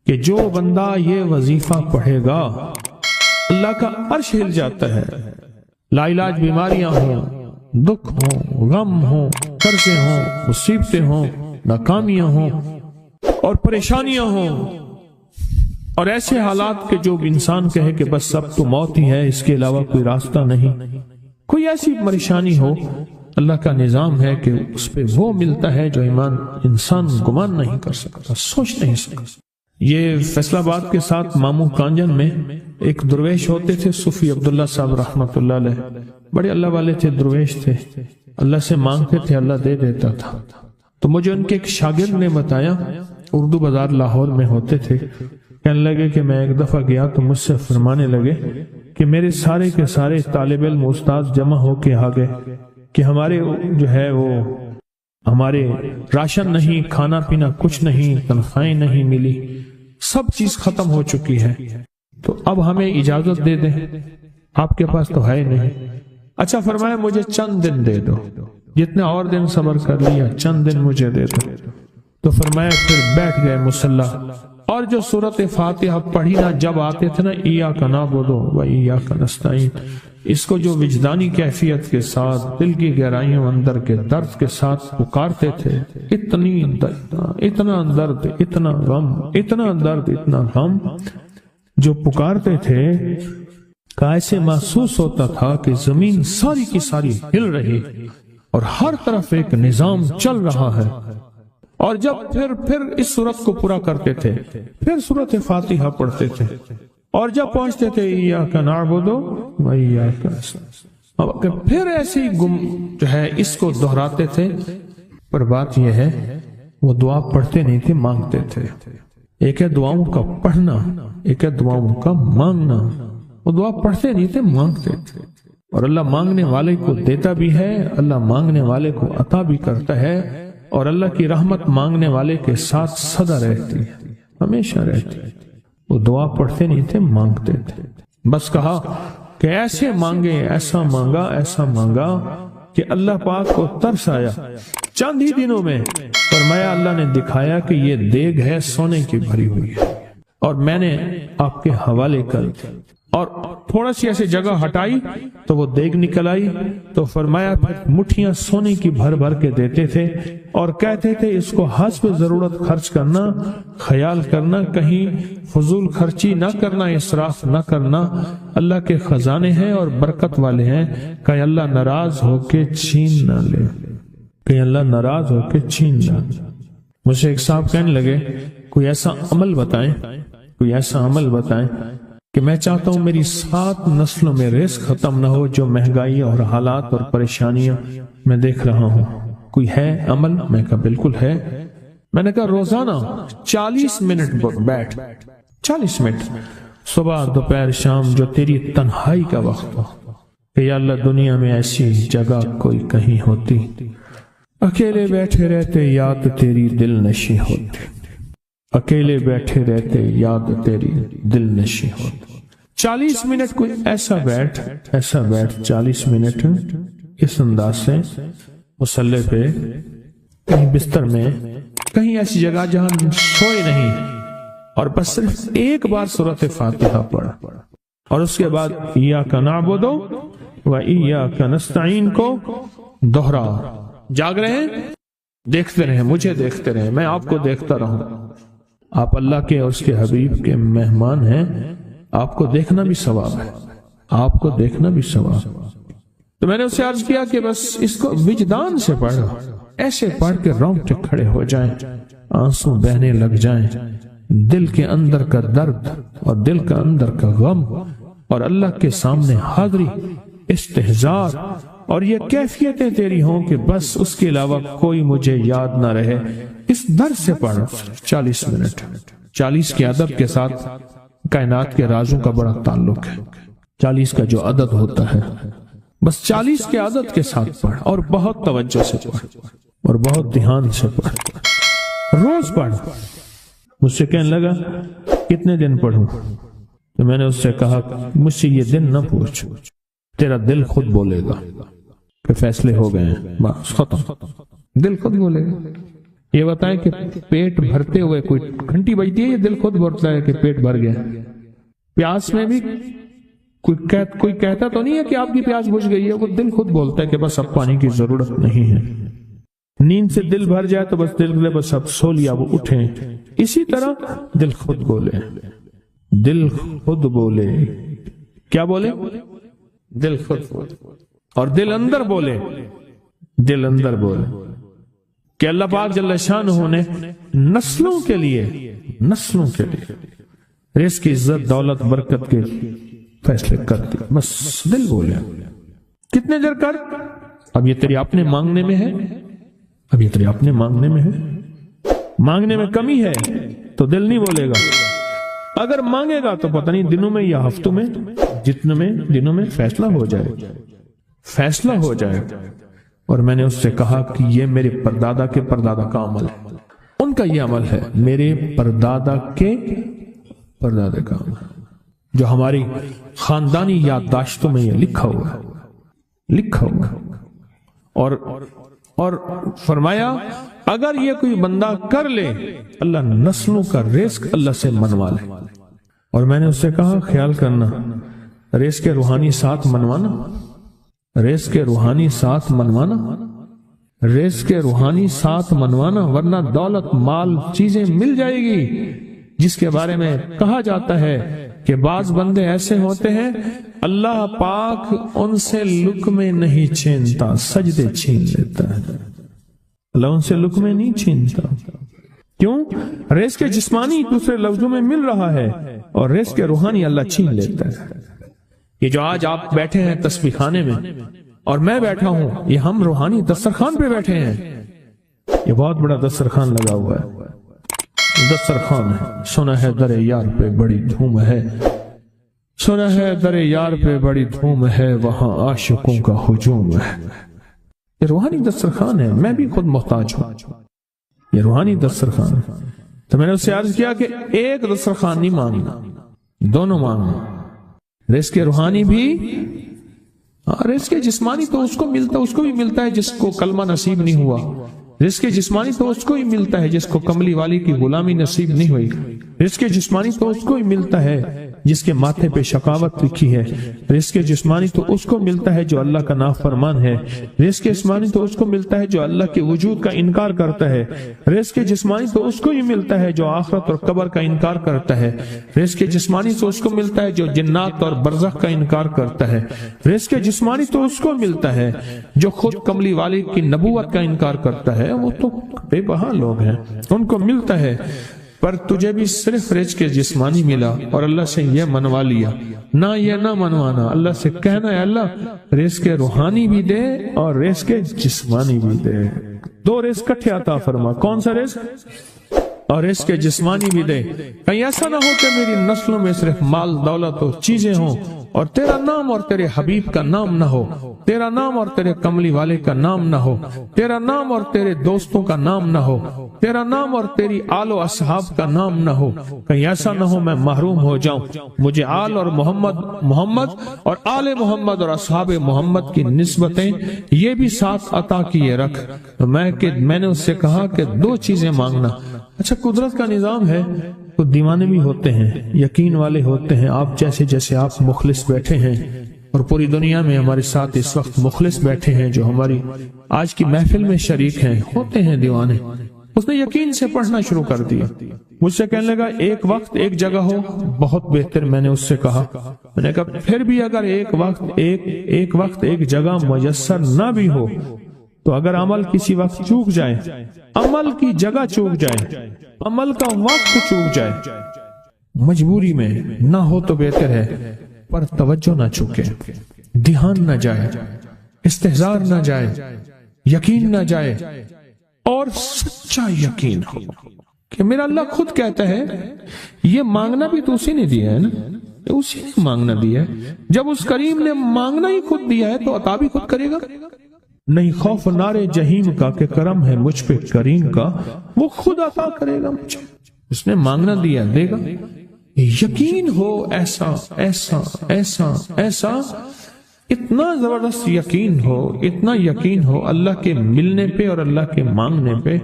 کہ جو بندہ یہ وظیفہ پڑھے گا اللہ کا عرش ہل جاتا ہے. لا علاج بیماریاں ہوں، دکھ ہوں، غم ہوں، قرضے ہوں، مصیبتیں ہوں، ناکامیاں ہوں اور پریشانیاں ہوں اور ایسے حالات کہ جو انسان کہے کہ بس سب تو موت ہی ہے، اس کے علاوہ کوئی راستہ نہیں. کوئی ایسی پریشانی ہو، اللہ کا نظام ہے کہ اس پہ وہ ملتا ہے جو ایمان انسان گمان نہیں کر سکتا، سوچ نہیں سکتا. یہ فیصل آباد کے ساتھ ماموں کانجن میں ایک درویش ہوتے تھے، صوفی عبداللہ صاحب رحمۃ اللہ علیہ. بڑے اللہ والے تھے، درویش تھے، اللہ سے مانگتے تھے، اللہ دے دیتا تھا. تو مجھے ان کے ایک شاگرد نے بتایا، اردو بازار لاہور میں ہوتے تھے. کہنے لگے کہ میں ایک دفعہ گیا تو مجھ سے فرمانے لگے کہ میرے سارے کے سارے طالب علم استاد جمع ہو کے آ گئے کہ ہمارے جو ہے وہ ہمارے راشن نہیں، کھانا پینا کچھ نہیں، تنخواہیں نہیں ملی، سب چیز ختم ہو چکی ہے، تو اب ہمیں اجازت دے دیں، آپ کے پاس تو ہے نہیں. اچھا فرمایا مجھے چند دن دے دو، جتنے اور دن صبر کر لیا، چند دن مجھے دے دو. تو فرمایا پھر بیٹھ گئے مصلی اور جو سورۃ فاتحہ پڑھی نا جب آتے تھے نا، ایاک نعبد و ایاک نستعین، اس کو جو وجدانی کیفیت کے ساتھ دل کی گہرائیوں اندر کے درد کے ساتھ پکارتے تھے، اتنا درد، اتنا غم، اتنا درد، اتنا غم جو پکارتے تھے کہ ایسے محسوس ہوتا تھا کہ زمین ساری کی ساری ہل رہی اور ہر طرف ایک نظام چل رہا ہے. اور جب پھر اس صورت کو پورا کرتے تھے، پھر سورۃ فاتحہ پڑھتے تھے اور جب پہنچتے تھے ایاک نعبد و ایاک نستعین، پھر ایسے ہی جو ہے اس کو دہراتے تھے. پر بات یہ ہے وہ دعا پڑھتے نہیں تھے، مانگتے تھے. ایک ہے دعاؤں کا پڑھنا، ایک ہے دعاؤں کا مانگنا. وہ دعا پڑھتے نہیں تھے، مانگتے تھے. اور اللہ مانگنے والے کو دیتا بھی ہے، اللہ مانگنے والے کو عطا بھی کرتا ہے، اور اللہ کی رحمت مانگنے والے کے ساتھ سدا رہتی ہے، ہمیشہ رہتی ہے. وہ دعا پڑھتے نہیں تھے، مانگتے تھے. بس کہا کہ ایسے مانگے، ایسا مانگا، ایسا مانگا کہ اللہ پاک کو ترس آیا. چند ہی دنوں میں فرمایا اللہ نے دکھایا کہ یہ دیگ ہے سونے کی بھری ہوئی ہے، اور میں نے آپ کے حوالے کر دی. اور تھوڑا سی ایسے جگہ ہٹائی تو وہ دیگ نکل آئی. تو فرمایا پھر مٹھیاں سونے کی بھر بھر کے دیتے تھے اور کہتے تھے اس کو حسب ضرورت خرچ کرنا، خیال کرنا، کہیں فضول خرچی نہ کرنا، اسراف نہ کرنا. اللہ کے خزانے ہیں اور برکت والے ہیں، کہ اللہ ناراض ہو کے چھین نہ لے، کہ اللہ ناراض ہو کے چھین نہ لے. مجھے ایک صاحب کہنے لگے کوئی ایسا عمل بتائیں، کوئی ایسا عمل بتائیں کہ میں چاہتا ہوں میری 7 نسلوں میں رزق ختم نہ ہو، جو مہنگائی اور حالات اور پریشانیاں میں دیکھ رہا ہوں. کوئی ہے عمل؟ میں کہا بالکل ہے. میں نے کہا روزانہ 40 منٹ بیٹھ، 40 منٹ صبح دوپہر شام، جو تیری تنہائی کا وقت ہو، کہ یا اللہ دنیا میں ایسی جگہ کوئی کہیں ہوتی، اکیلے بیٹھے رہتے یاد تیری دل نشی ہوتی، اکیلے بیٹھے رہتے یاد تیری دل نشی ہوتی. 40 منٹ کوئی ایسا بیٹھ 40 منٹ اس انداز سے مصلی پہ، کہیں بستر میں، کہیں ایسی جگہ جہاں سوئے نہیں، اور بس صرف ایک بار سورۃ فاتحہ پڑھا، اور اس کے بعد ایاک نعبد و ایاک نستعین کو دوہرا. جاگ رہے ہیں، دیکھتے رہیں، مجھے دیکھتے رہیں، میں آپ کو دیکھتا رہوں. آپ اللہ کے اور اس کے حبیب کے مہمان ہیں، آپ کو دیکھنا بھی ثواب ہے، آپ کو دیکھنا بھی ثواب. تو میں نے اسے عرض کیا کہ بس اس کو وجدان سے پڑھو، ایسے پڑھ کے رونگٹے کھڑے ہو جائیں، آنسو بہنے لگ جائیں، دل کے اندر کا درد اور دل کا اندر کا غم اور اللہ کے سامنے حاضری، استحضار، اور یہ کیفیتیں تیری ہوں کہ بس اس کے علاوہ کوئی مجھے یاد نہ رہے. اس درد سے پڑھو 40 منٹ. 40 کے عدد کے ساتھ کائنات کے رازوں کا بڑا تعلق ہے. 40 کا جو عدد ہوتا ہے، بس 40 کے عدد کے ساتھ پڑھ، اور بہت توجہ سے پڑھ اور بہت دھیان سے پڑھ، روز پڑھ. مجھ سے کہنے لگا کتنے دن پڑھوں؟ تو میں نے اس سے کہا مجھ سے یہ دن نہ پوچھ، تیرا دل خود بولے گا کہ فیصلے ہو گئے ہیں، بس ختم. دل خود بولے گا. یہ بتائیں کہ پیٹ بھرتے ہوئے کوئی گھنٹی بجتی ہے یا دل خود بولتا ہے کہ پیٹ بھر گیا؟ پیاس میں بھی کوئی کہتا تو نہیں ہے کہ آپ کی پیاس بجھ گئی ہے، وہ دل خود بولتا ہے کہ بس اب پانی کی ضرورت نہیں ہے۔ نیند سے دل بھر جائے تو بس دل بولے بس اب سو لیا، وہ اٹھیں۔ اسی طرح دل خود بولے، دل خود بولے، کیا بولے؟ دل خود بولے، اور دل اندر بولے، دل اندر بولے کہ اللہ پاک جل شانہ نے نسلوں کے لیے رزق، عزت، دولت، برکت کے فیصلے کر دی، بس دل بولے۔ کتنے دیر کر؟ اب یہ تیری اپنے مانگنے میں ہے، اب یہ تیری اپنے مانگنے میں ہے۔ مانگنے میں کمی ہے تو دل نہیں بولے گا، اگر مانگے گا تو پتہ نہیں دنوں میں یا ہفتوں میں، جتنے میں دنوں میں فیصلہ ہو جائے۔ اور میں نے اس سے کہا کہ یہ میرے پردادا کے پردادا کا عمل ہے، ان کا یہ عمل ہے، میرے پردادا کے پردادا کا عمل ہے، جو ہماری خاندانی یادداشتوں میں یہ لکھا ہوا اور فرمایا اگر یہ کوئی بندہ کر لے، اللہ نسلوں کا رزق اللہ سے منوا لے۔ اور میں نے اس سے کہا خیال کرنا، رزق روحانی ساتھ منوانا، رزق روحانی ساتھ منوانا، ورنہ دولت، مال، چیزیں مل جائے گی جس کے بارے میں کہا جاتا ہے کہ بعض بندے ایسے ہوتے ہیں اللہ پاک ان سے لقمے نہیں چھینتا، سجدے چھین لیتا ہے۔ اللہ ان سے لقمے نہیں چھینتا، کیوں؟ رزق جسمانی دوسرے لفظوں میں مل رہا ہے، اور رزق روحانی اللہ چھین لیتا ہے۔ یہ جو آج آپ بیٹھے ہیں تسبیح خانے میں اور میں بیٹھا ہوں، یہ ہم روحانی دسترخوان پہ بیٹھے ہیں۔ یہ بہت بڑا دسترخوان لگا ہوا ہے، دسترخوان ہے۔ سنا ہے در یار پہ بڑی دھوم ہے، سنا ہے در یار پہ بڑی دھوم ہے، وہاں عاشقوں کا ہجوم ہے۔ یہ روحانی دسترخوان ہے، میں بھی خود محتاج ہوں، یہ روحانی دسترخوان ہے۔ تو میں نے اس سے عرض کیا کہ ایک دسترخوان نہیں مانگنا، دونوں مانگنا، رزق روحانی بھی، رزق جسمانی تو اس کو بھی ملتا ہے جس کو کلمہ نصیب نہیں ہوا، رزق جسمانی تو اس کو ہی ملتا ہے جس کو کملی والی کی غلامی نصیب نہیں ہوئی، رزق جسمانی تو اس کو ہی ملتا ہے جس کے ماتھے پہ شقاوت لکھی ہے، رزق جسمانی تو اس کو ملتا ہے جو اللہ کا نافرمان ہے، رزق جسمانی تو اس کو ملتا ہے جو اللہ کے وجود کا انکار کرتا ہے، رزق جسمانی تو اس کو ہی ملتا ہے جو آخرت اور قبر کا انکار کرتا ہے، رزق جسمانی تو اس کو ملتا ہے جو جنات اور برزخ کا انکار کرتا ہے، رزق جسمانی تو اس کو ملتا ہے جو خود کملی والی کی نبوت کا انکار کرتا ہے، وہ تو بے بہا لوگ ہیں، ان کو ملتا ہے۔ پر تجھے بھی صرف رزق جسمانی ملا اور اللہ سے یہ منوا لیا، نہ یہ نہ منوانا، اللہ سے کہنا ہے اللہ رزق روحانی بھی دے اور رزق جسمانی بھی دے، دو رزق کٹھے عطا فرما۔ کون سا رزق؟ اور رزق جسمانی بھی دے۔ کہیں ایسا نہ ہو کہ میری نسلوں میں صرف مال، دولت اور چیزیں ہوں اور تیرا نام اور تیرے حبیب کا نام نہ ہو، تیرا نام اور تیرے کملی والے کا نام نہ ہو، تیرا نام اور تیرے دوستوں کا نام نہ ہو، تیرا نام اور تیری آل و اصحاب کا نام نہ ہو۔ کہیں ایسا نہ ہو میں محروم ہو جاؤں، مجھے آل اور محمد اور آل محمد اور اصحاب محمد کی نسبتیں یہ بھی ساتھ عطا کیے رکھ۔ میں نے اس سے کہا کہ دو چیزیں مانگنا۔ اچھا، قدرت کا نظام ہے تو دیوانے بھی ہوتے ہیں، یقین والے ہوتے ہیں، آپ جیسے آپ مخلص بیٹھے ہیں، اور پوری دنیا میں ہمارے ساتھ اس وقت مخلص بیٹھے ہیں جو ہماری آج کی محفل میں شریک ہیں، ہوتے ہیں دیوانے۔ اس نے یقین سے پڑھنا شروع کر دیا، مجھ سے کہنے لگا ایک وقت ایک جگہ ہو بہت بہتر۔ میں نے اس سے کہا، میں نے کہا پھر بھی اگر ایک وقت ایک جگہ میسر نہ بھی ہو تو اگر عمل کسی وقت چوک جائے، عمل کی جگہ چوک جائے، عمل کا وقت چوک جائے، مجبوری میں نہ ہو تو بہتر ہے، پر توجہ نہ چوکے، دھیان نہ جائے، استحضار نہ جائے، یقین نہ جائے، اور سچا یقین ہو کہ میرا اللہ خود کہتا ہے یہ مانگنا بھی تو اسی نے دیا ہے نا، اسی نے مانگنا دیا ہے۔ جب اس کریم نے مانگنا ہی خود دیا ہے تو عطا بھی خود کرے گا۔ نہیں خوف نارے جہیم کا کہ کرم ہے مجھ پہ کریم کا، وہ خود عطا کرے گا مجھے، اس نے مانگنا دیا دے گا۔ یقین ہو ایسا ایسا ایسا ایسا اتنا زبردست یقین ہو، اتنا یقین ہو اللہ کے ملنے پہ اور اللہ کے مانگنے پہ،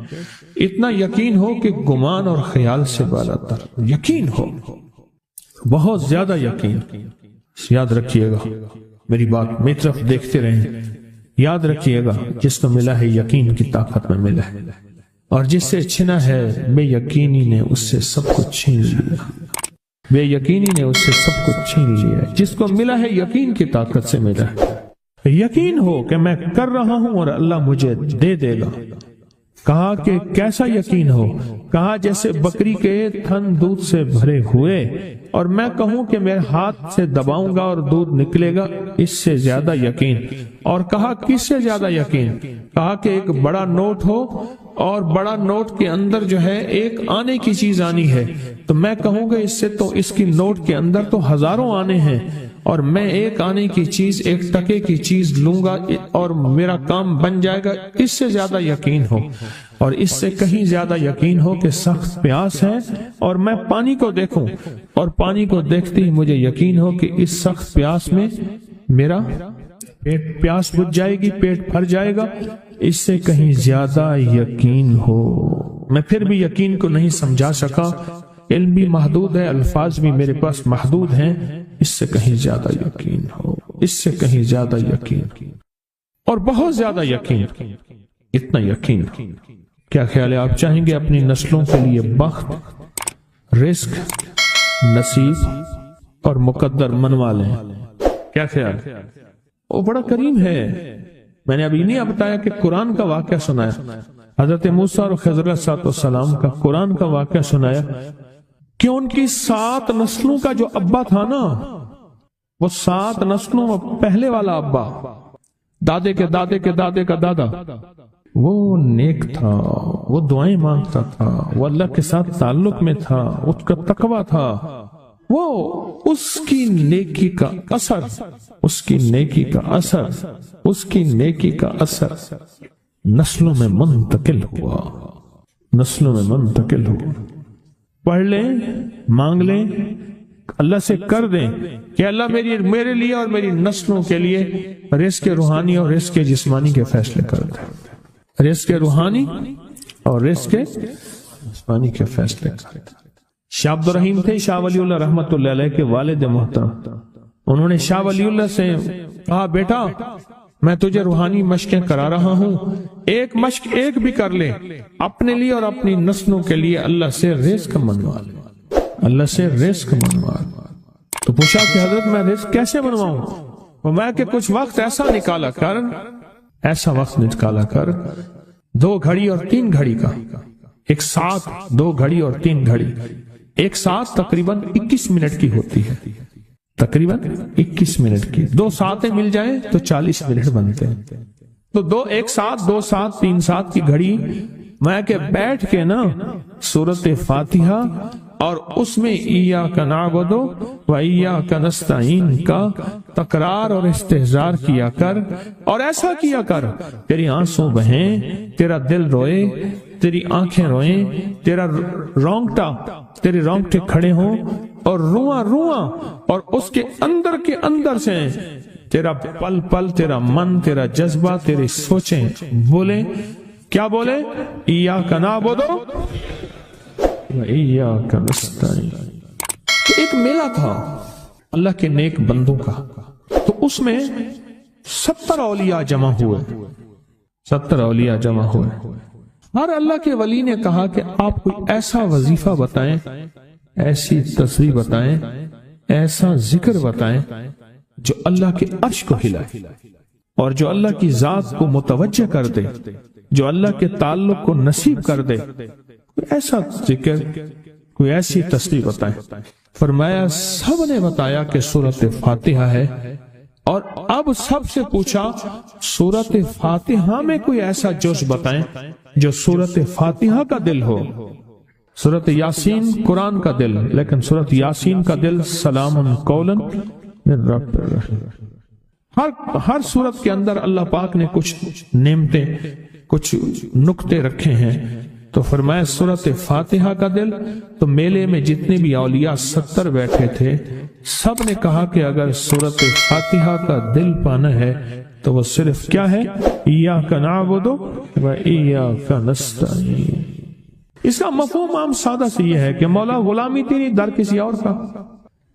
اتنا یقین ہو کہ گمان اور خیال سے بالا تر یقین ہو، بہت زیادہ یقین۔ یاد رکھیے گا میری بات، میری طرف دیکھتے رہیں، یاد رکھیے گا جس کو ملا ہے یقین کی طاقت میں ملا ہے، اور جس سے چھنا ہے بے یقینی نے اس سے سب کچھ چھین لیا، بے یقینی نے اس سے سب کچھ چھین لیا۔ جس کو ملا ہے یقین کی طاقت سے ملا ہے، یقین ہو کہ میں کر رہا ہوں اور اللہ مجھے دے دے گا۔ کہا کہ کیسا یقین ہو؟ کہا جیسے بکری کے تھن دودھ سے بھرے ہوئے اور میں کہوں کہ میرے ہاتھ سے دباؤں گا اور دودھ نکلے گا، اس سے زیادہ یقین۔ اور کہا کس سے زیادہ یقین؟ کہا کہ ایک بڑا نوٹ ہو اور بڑا نوٹ کے اندر جو ہے ایک آنے کی چیز آنی ہے، تو میں کہوں گا اس سے تو اس کی نوٹ کے اندر تو ہزاروں آنے ہیں، اور میں ایک آنے کی چیز، ایک ٹکے کی چیز لوں گا اور میرا کام بن جائے گا۔ اس سے زیادہ یقین ہو، اور اس سے کہیں زیادہ یقین ہو کہ سخت پیاس ہے اور میں پانی کو دیکھوں، اور پانی کو دیکھتے ہی مجھے یقین ہو کہ اس سخت پیاس میں میرا پیاس بجھ جائے گی، پیٹ بھر جائے گا۔ اس سے کہیں زیادہ یقین ہو۔ میں پھر بھی یقین کو نہیں سمجھا سکا، علم بھی محدود ہے، الفاظ بھی میرے پاس محدود ہیں۔ اس سے کہیں زیادہ یقین ہو، اس سے کہیں زیادہ یقین، اور بہت زیادہ یقین، اتنا یقین۔ کیا خیال ہے؟ آپ چاہیں گے اپنی نسلوں کے لیے بخت، رزق، نصیب اور مقدر منوا لیں؟ کیا خیال؟ وہ بڑا کریم ہے۔ میں نے ابھی نہیں بتایا کہ قرآن کا واقعہ سنایا، حضرت موسیٰ اور خضر علیہ السلام کا قرآن کا واقعہ سنایا کہ ان کی 7 نسلوں کا جو ابا تھا نا، وہ 7 نسلوں میں پہلے والا ابا، دادے کے دادے کے دادے کا دادا، وہ نیک تھا، وہ دعائیں مانگتا تھا، وہ اللہ کے ساتھ تعلق میں تھا، اس کا تقوی تھا، وہ اس کی نیکی کا اثر، اس کی نیکی کا اثر، اس کی نیکی کا اثر نسلوں میں منتقل ہوا، نسلوں میں منتقل ہوا۔ پڑھ لیں، مانگ لیں، اللہ سے کر دیں کہ اللہ میرے لیے اور میری نسلوں کے لیے رزق روحانی اور رزق جسمانی کے فیصلے کر دیں، رزق روحانی اور رزق جسمانی کے فیصلے کر دیں۔ شاہ عبد الرحیم تھے شاہ ولی اللہ رحمۃ اللہ علیہ کے والد محترم۔ انہوں نے شاہ ولی اللہ سے کہا بیٹا میں تجھے روحانی مشقیں کرا رہا ہوں، ایک مشق ایک بھی کر لے، اپنے لیے اور اپنی نسلوں کے لیے اللہ سے رزق منوا لے، اللہ سے رزق منوا لے۔ تو پوچھا کہ حضرت میں رزق کیسے منواؤں؟ فرمایا کہ کچھ وقت ایسا نکالا کر، ایسا وقت نکالا کر 2 گھڑی اور 3 گھڑی کا، ایک ساتھ 2 گھڑی اور 3 گھڑی، ایک ساتھ تقریباً 21 منٹ کی ہوتی ہے، تقریباً 21 منٹ کی، 2 ساتیں مل جائیں تو 40 منٹ بنتے ہیں، تو ایک ساتھ 2 ساتھ 3 ساتھ کی گھڑی میں کہ بیٹھ کے نا سورۃ فاتحہ اور اس میں ایاک نعبد و ایاک نستعین کا تکرار اور استحضار کیا کر، اور ایسا کیا کر تیری آنسوں بہیں، تیرا دل روئے، تیری آنکھیں روئیں، تیرے رونگٹے کھڑے ہوں اور رواں اور اس کے اندر سے تیرا پل پل، تیرا من، تیرا جذبہ، تیری سوچیں بولیں، کیا بولے؟ ایاک نعبد و ایاک نستعین۔ ایک میلہ تھا اللہ کے نیک بندوں کا، تو اس میں 70 اولیاء جمع ہوئے، 70 اولیاء جمع ہوئے۔ ہر اللہ کے ولی نے کہا کہ آپ کوئی ایسا وظیفہ بتائیں، ایسی تصویر بتائیں، ایسا ذکر بتائیں جو اللہ کے عرش کو ہلائے اور جو اللہ کی ذات کو متوجہ کر دے، جو اللہ کے تعلق کو نصیب کر دے، کوئی ایسا ذکر، کوئی ایسی تصویر بتائیں۔ فرمایا سب نے بتایا کہ سورۃ فاتحہ ہے، اور اب سب سے پوچھا سورۃ فاتحہ میں کوئی ایسا جز بتائیں جو سورۃ فاتحہ کا دل ہو۔ سورۃ یاسین قرآن کا دل، لیکن سورۃ یاسین کا دل سلام قولا من رب الرحیم۔ ہر سورت کے اندر اللہ پاک نے کچھ نعمتیں، کچھ نکتے رکھے ہیں، تو فرمایا سورۃ فاتحہ کا دل۔ تو میلے میں جتنے بھی اولیاء 70 بیٹھے تھے، سب نے کہا کہ اگر سورۃ فاتحہ کا دل پانا ہے تو وہ صرف کیا ہے؟ ایاک نعبد و ایاک نستعین۔ اس کا مفہوم عام سادہ سے یہ ہے کہ مولا غلامی تیری، در کسی اور کا۔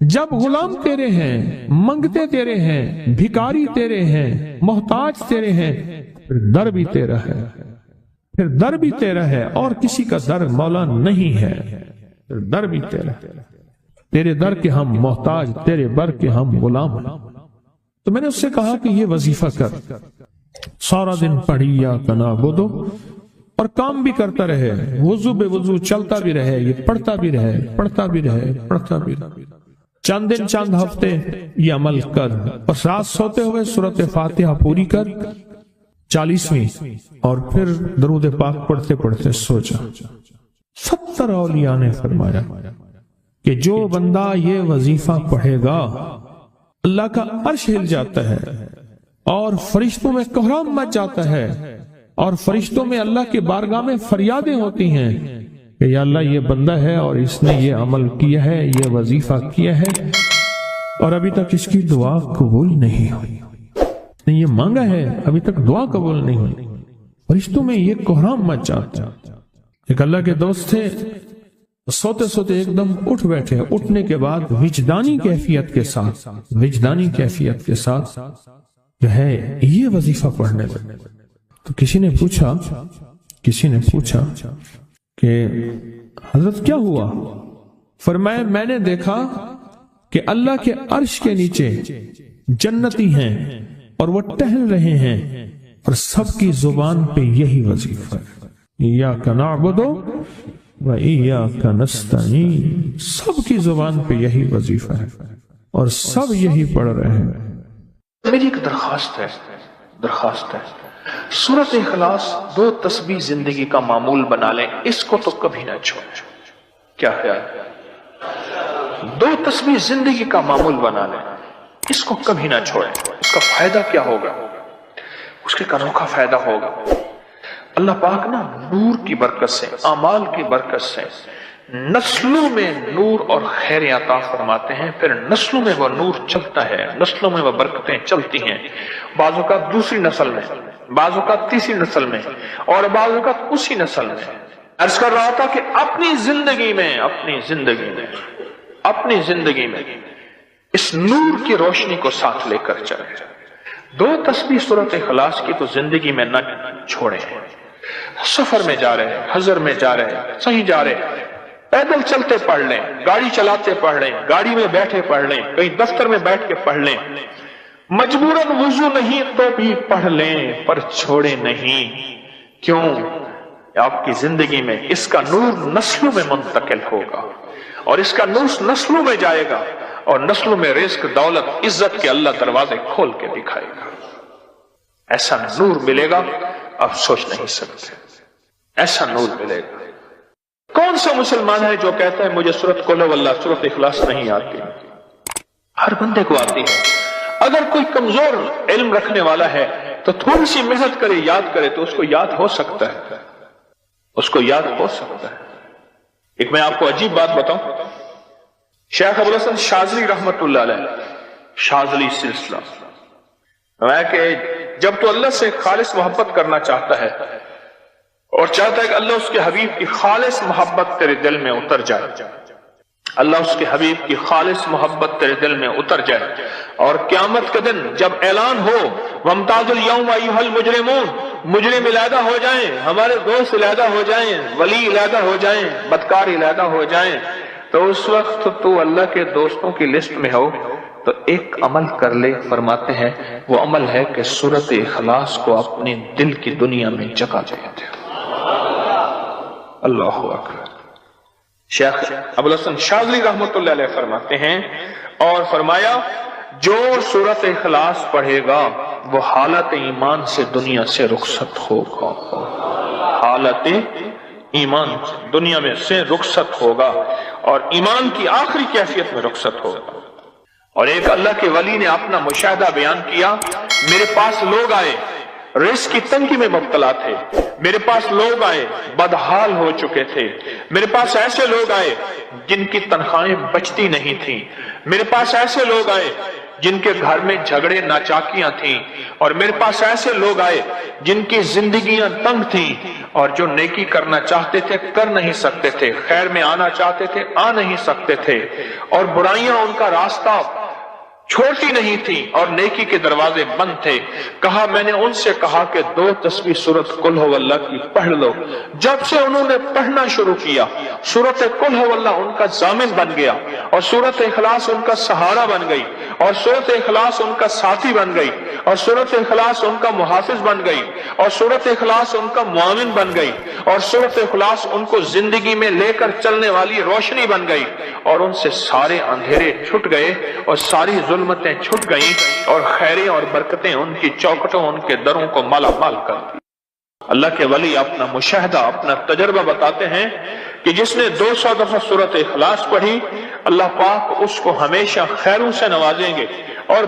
جب غلام تیرے ہیں، منگتے تیرے ہیں، بھکاری تیرے ہیں، محتاج تیرے ہیں، پھر در بھی تیرا ہے، پھر در بھی تیرا ہے، اور کسی کا در مولا نہیں ہے، پھر در بھی تیرا ہے۔ تیرے در کے ہم محتاج، تیرے بر کے ہم غلام ہیں۔ تو میں نے اس سے کہا کہ یہ وظیفہ کر، سارا دن پڑھی ایاک نعبد، اور کام بھی کرتا رہے، وضو بے وضو چلتا بھی رہے، یہ پڑھتا بھی رہے، پڑھتا بھی رہے، پڑھتا بھی رہے، چند دن چند ہفتے یہ عمل کر، اور رات سوتے ہوئے سورۃ فاتحہ پوری کر 40ویں، اور پھر درود پاک پڑھتے پڑھتے سو جا۔ 70 اولیاء نے فرمایا کہ جو بندہ یہ وظیفہ پڑھے گا اللہ کا عرش ہل جاتا ہے، اور فرشتوں میں کوہرام مچ جاتا ہے، اور فرشتوں میں اللہ کے بارگاہ میں فریادیں ہوتی ہیں کہ یا اللہ یہ بندہ ہے اور اس نے یہ عمل کیا ہے، یہ وظیفہ کیا ہے، اور ابھی تک اس کی دعا قبول نہیں ہوئی، اس نے یہ مانگا ہے ابھی تک دعا قبول نہیں ہوئی، فرشتوں میں یہ کوہرام مچ جاتا ہے۔ ایک اللہ کے دوست تھے، سوتے سوتے ایک دم اٹھ بیٹھے، اٹھنے کے بعد وجدانی کیفیت کے ساتھ جو ہے یہ وظیفہ پڑھنے لگے۔ تو کسی نے پوچھا کہ حضرت کیا ہوا؟ فرمایا میں نے دیکھا کہ اللہ کے عرش کے نیچے جنتی ہیں اور وہ ٹہل رہے ہیں، اور سب کی زبان پہ یہی وظیفہ ہے، ایاک نعبد و ایاک نستعین، سب کی زبان پہ یہی وظیفہ ہے اور سب یہی پڑھ رہے ہیں۔ میری ایک درخواست ہے، سورۃ اخلاص 2 تسبیح زندگی کا معمول بنا لیں، اس کو تو کبھی نہ چھوڑیں۔ کیا خیال ہے؟ 2 تسبیح زندگی کا معمول بنا لیں، اس کو کبھی نہ چھوڑیں۔ اس کا فائدہ کیا ہوگا؟ اس کے انوکھا فائدہ ہوگا۔ اللہ پاک نا نور کی برکت سے، اعمال کی برکت سے نسلوں میں نور اور خیر عطا فرماتے ہیں، پھر نسلوں میں وہ نور چلتا ہے، نسلوں میں وہ برکتیں چلتی ہیں، بعض اوقات دوسری نسل میں، بعض اوقات تیسری نسل میں، اور بعض اوقات اسی نسل میں۔ عرض کر رہا تھا کہ اپنی زندگی میں اس نور کی روشنی کو ساتھ لے کر چلے۔ 2 تسبیح سورۃ اخلاص کی تو زندگی میں نہ چھوڑیں۔ سفر میں جا رہے، حضر میں جا رہے، صحیح جا رہے، پیدل چلتے پڑھ لیں، گاڑی چلاتے پڑھ لیں، گاڑی میں بیٹھے پڑھ لیں، کہیں دفتر میں بیٹھ کے پڑھ لیں، مجبوراً وضو نہیں تو بھی پڑھ لیں، پر چھوڑے نہیں۔ کیوں؟ آپ کی زندگی میں اس کا نور نسلوں میں منتقل ہوگا، اور اس کا نور نسلوں میں جائے گا، اور نسلوں میں رزق، دولت، عزت کے اللہ دروازے کھول کے دکھائے گا۔ ایسا نور ملے گا آپ سوچ نہیں سکتے، ایسا نور ملے گا۔ کون سا مسلمان ہے جو کہتا ہے مجھے سورۃ قل واللہ، سورۃ اخلاص نہیں آتی؟ ہر بندے کو آتی ہے۔ اگر کوئی کمزور علم رکھنے والا ہے تو تھوڑی سی محنت کرے، یاد کرے تو اس کو یاد ہو سکتا ہے، ایک میں آپ کو عجیب بات بتاؤں، شیخ ابوالحسن شاذلی رحمت اللہ علیہ، شاذلی سلسلہ، میں کہ جب تو اللہ سے خالص محبت کرنا چاہتا ہے اور چاہتا ہے کہ اللہ اس کے حبیب کی خالص محبت تیرے دل میں اتر جائے، اللہ اس کے حبیب کی خالص محبت تیرے دل میں اتر جائے، اور قیامت کے دن جب اعلان ہو وَامْتَازُوا الْيَوْمَ أَيُّهَا الْمُجْرِمُونَ، مجرم علیحدہ ہو جائیں، ہمارے دوست علیحدہ ہو جائیں، ولی علیحدہ ہو جائیں، بدکار علیحدہ ہو جائیں، تو اس وقت تو اللہ کے دوستوں کی لسٹ میں ہو تو ایک عمل کر لے۔ فرماتے ہیں وہ عمل ہے کہ سورۃ اخلاص کو اپنے دل کی دنیا میں جگہ دے دے۔ اللہ اکبر۔ شیخ ابوالحسن شاذلی رحمت اللہ علیہ فرماتے ہیں، اور فرمایا جو سورۃ اخلاص پڑھے گا وہ حالت ایمان سے دنیا سے رخصت ہوگا، حالت ایمان سے دنیا میں سے رخصت ہوگا، اور ایمان کی آخری کیفیت میں رخصت ہوگا۔ اور ایک اللہ کے ولی نے اپنا مشاہدہ بیان کیا، میرے پاس لوگ آئے رزق کی تنگی میں مبتلا تھے، میرے پاس لوگ آئے بدحال ہو چکے تھے، میرے پاس ایسے لوگ آئے جن کی تنخواہیں بچتی نہیں تھیں، میرے پاس ایسے لوگ آئے جن کے گھر میں جھگڑے ناچاکیاں تھیں، اور میرے پاس ایسے لوگ آئے جن کی زندگیاں تنگ تھیں اور جو نیکی کرنا چاہتے تھے کر نہیں سکتے تھے، خیر میں آنا چاہتے تھے آ نہیں سکتے تھے، اور برائیاں ان کا راستہ چھوٹی نہیں تھی اور نیکی کے دروازے بند تھے۔ کہا میں نے ان سے کہا کہ 2 تسبیح سورت قل هو اللہ کی پڑھ لو۔ جب سے انہوں نے پڑھنا شروع کیا سورت قل هو اللہ ان کا ضامن بن گیا، اور سورت اخلاص ان کا سہارا بن گئی، اور سورت اخلاص ان کا ساتھی بن گئی، اور سورت اخلاص ان کا محافظ بن گئی، اور سورت اخلاص ان کا معاون بن گئی، اور سورت اخلاص ان کو زندگی میں لے کر چلنے والی روشنی بن گئی، اور ان سے سارے اندھیرے چھٹ گئے اور ساری ظلمتیں چھٹ گئیں، اور خیریں اور برکتیں ان کی چوکھٹوں ان کے دروں کو مالا مال کر دی۔ اللہ کے ولی اپنا مشاہدہ اپنا تجربہ بتاتے ہیں کہ جس نے 200 دفعہ سورت اخلاص پڑھی اللہ پاک اس کو ہمیشہ خیروں سے نوازیں گے، اور